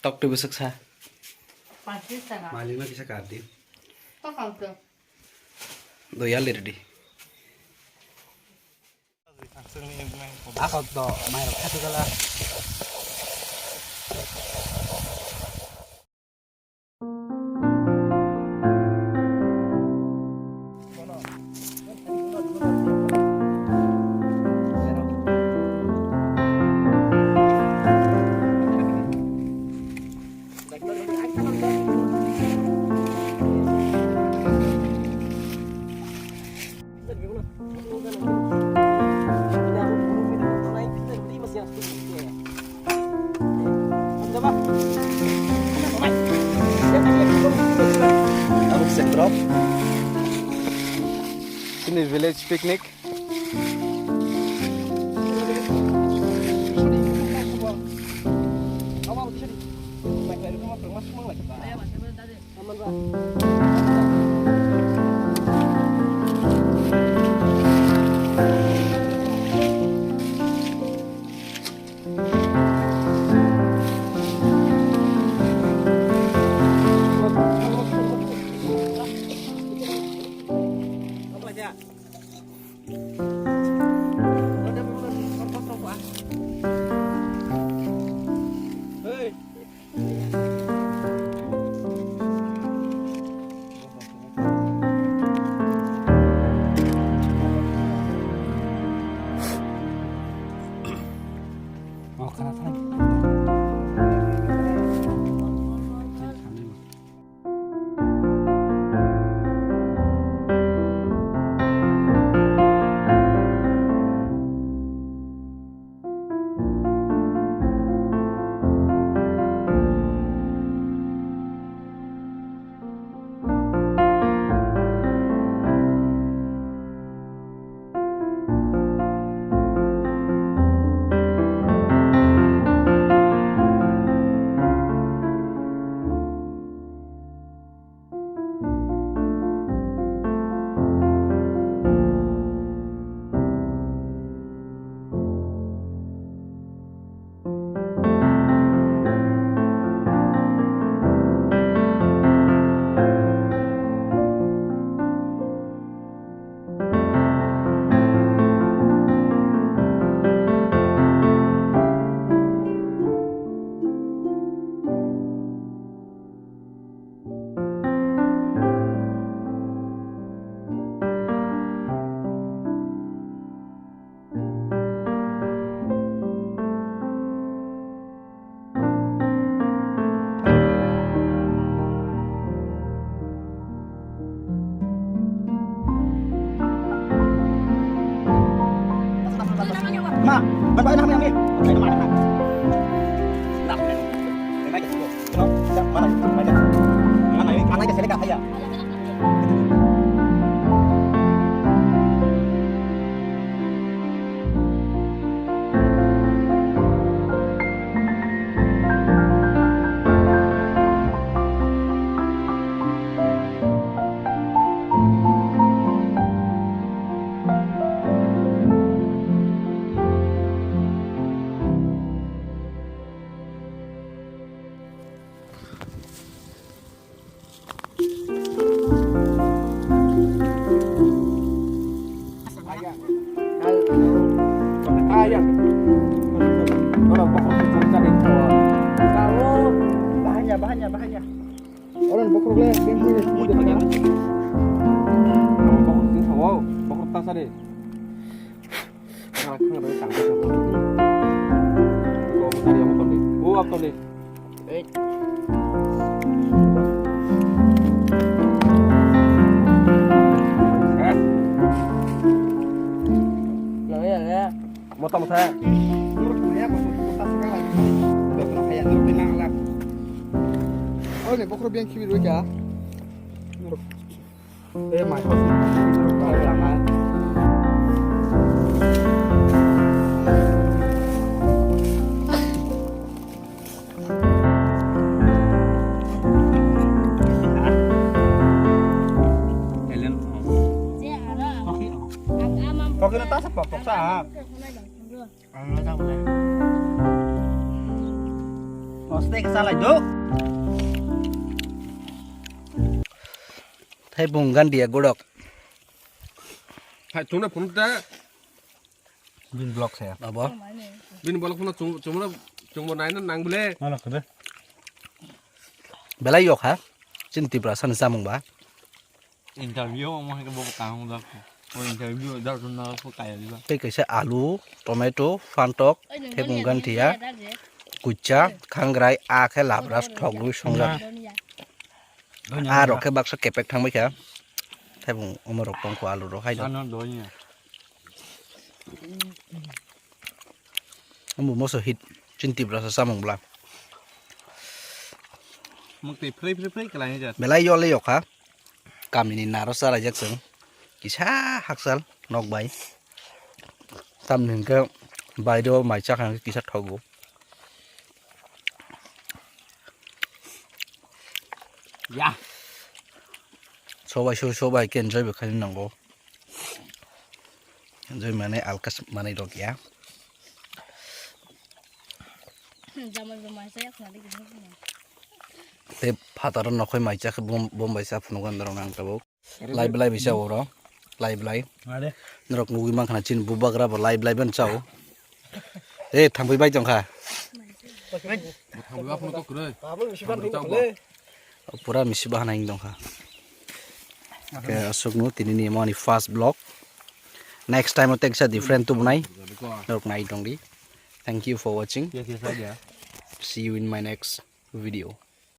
Tok di besek sa. Pasti sana. Maling na kisa kadi. Kakak tuh. Doyal ready. Ako to, mayroon kasi kala. Drop. Ini village picnic. Oh, kenapa? Ma, ba't namin kami? Ay, naman na. Nak. May may kasi ko. Ano? Mana? May na. Mana yun? Mana kasi sila kaya. Ayam. Kalau pokok cari kalau bahannya. Orang pokok boleh bingkai semua dia. Pokok ini wow, pokok tas ada. Nah, kan ada tangkai sama. Kau cari yang apa nih? Oh, apa nih? Motong saya. Oh, ini pokok biang kiri dulu ya. Mai Kau kena tas apa? Pok sah. Pasti kesalah itu. Thay bunggan dia godok. Hai, chúng nó phun ra. Bin blok saya. Apa? Bên bọn nó phun nó chúng bọn này nó nặng bê. Malah kede. Belai yok ha? Cinti perasaan samung ba? Interview mau ke bawa kang dah. Oh interview dah tu nak aku kaya juga. Cái kaisa alu, tomato, fantok, thay bunggan dia, kucha, khangrai, a khai labras thok lui songjak. A rok khai baksa kepek thang mai kha. Thay bung omorok tong ko alu ro hai do. Sana doi ni. Amu moso hit cinti perasaan samung bla. Mesti free ke lain aja. Belai yo le yok ha? Kami ni naro sala jak seng. Kisah haksal nok bai. Tam ning ke bai do mai chak hang kisah thogu. Ya. Sobai ke enjoy bekhani nango. Enjoy mane alkas mane dok ya. Zaman bermain saya nanti gini. Te phataran nokhoi mai chak bom bai sa phunugan darong ang tabok. Lai belai bisa oro. Lai belai. Ada. Norok nugi mang khana chin bubagra bo lai belai ban chau. Eh thangbai bai jong kha. Thằng bác phun nó có cười. Pura misi bahana ing dong kha. Okay, asuk nu tini ni moni fast block. Next time otek sa different tu bunai. Norok nai dong di. Thank you for watching. Biasa saja. See you in my next video.